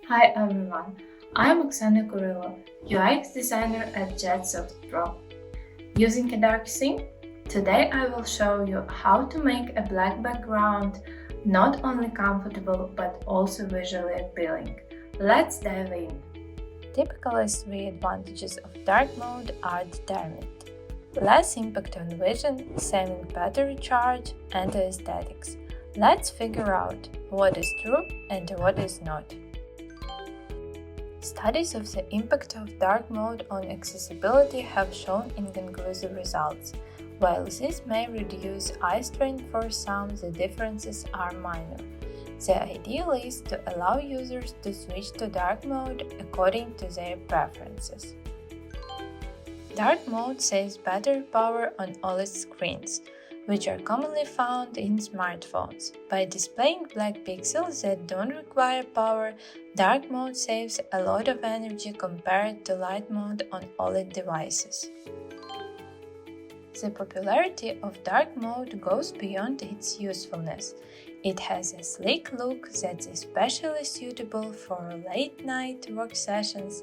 Hi everyone, I'm Oksana Kurylo, UX designer at JetSoftPro. Using a dark theme, today I will show you how to make a black background not only comfortable but also visually appealing. Let's dive in. Typically, three advantages of dark mode are determined: less impact on vision, saving battery charge, and aesthetics. Let's figure out what is true and what is not. Studies of the impact of dark mode on accessibility have shown inconclusive results. While this may reduce eye strain for some, the differences are minor. The ideal is to allow users to switch to dark mode according to their preferences. Dark mode saves battery power on OLED screens, which are commonly found in smartphones. By displaying black pixels that don't require power, dark mode saves a lot of energy compared to light mode on OLED devices. The popularity of dark mode goes beyond its usefulness. It has a sleek look that's especially suitable for late-night work sessions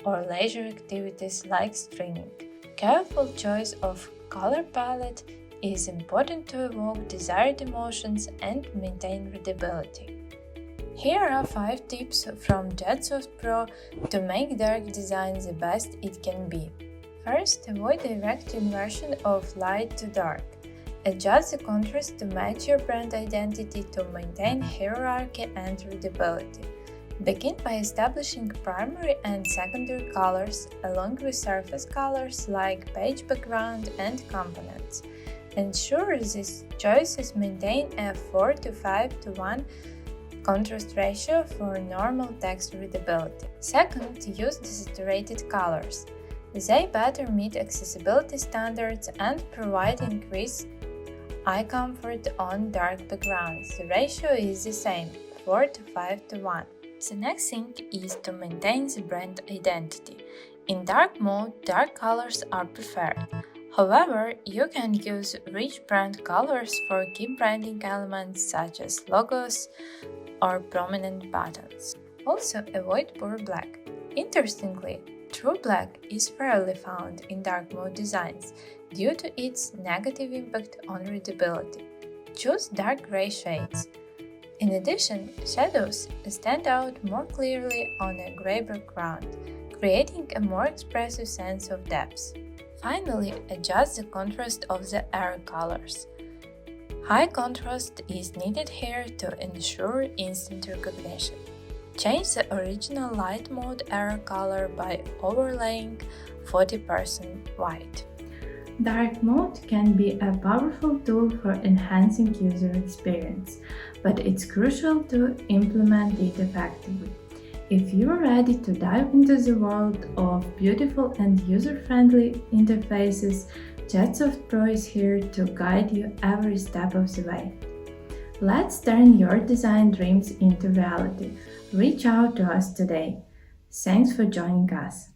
or leisure activities like streaming. Careful choice of color palette is important to evoke desired emotions and maintain readability. Here are 5 tips from JetSoftPro to make dark design the best it can be. First, avoid direct inversion of light to dark. Adjust the contrast to match your brand identity to maintain hierarchy and readability. Begin by establishing primary and secondary colors along with surface colors like page background and components. Ensure these choices maintain a 4 to 5 to 1 contrast ratio for normal text readability. Second, use desaturated colors. They better meet accessibility standards and provide increased eye comfort on dark backgrounds. The ratio is the same, 4 to 5 to 1. The next thing is to maintain the brand identity. In dark mode, dark colors are preferred. However, you can use rich brand colors for key branding elements such as logos or prominent buttons. Also, avoid poor black. Interestingly, true black is rarely found in dark mode designs due to its negative impact on readability. Choose dark gray shades. In addition, shadows stand out more clearly on a gray background, creating a more expressive sense of depth. Finally, adjust the contrast of the area colors. High contrast is needed here to ensure instant recognition. Change the original light mode area color by overlaying 40% white. Dark mode can be a powerful tool for enhancing user experience, but it's crucial to implement it effectively. If you're ready to dive into the world of beautiful and user-friendly interfaces, JetSoftPro is here to guide you every step of the way. Let's turn your design dreams into reality. Reach out to us today. Thanks for joining us.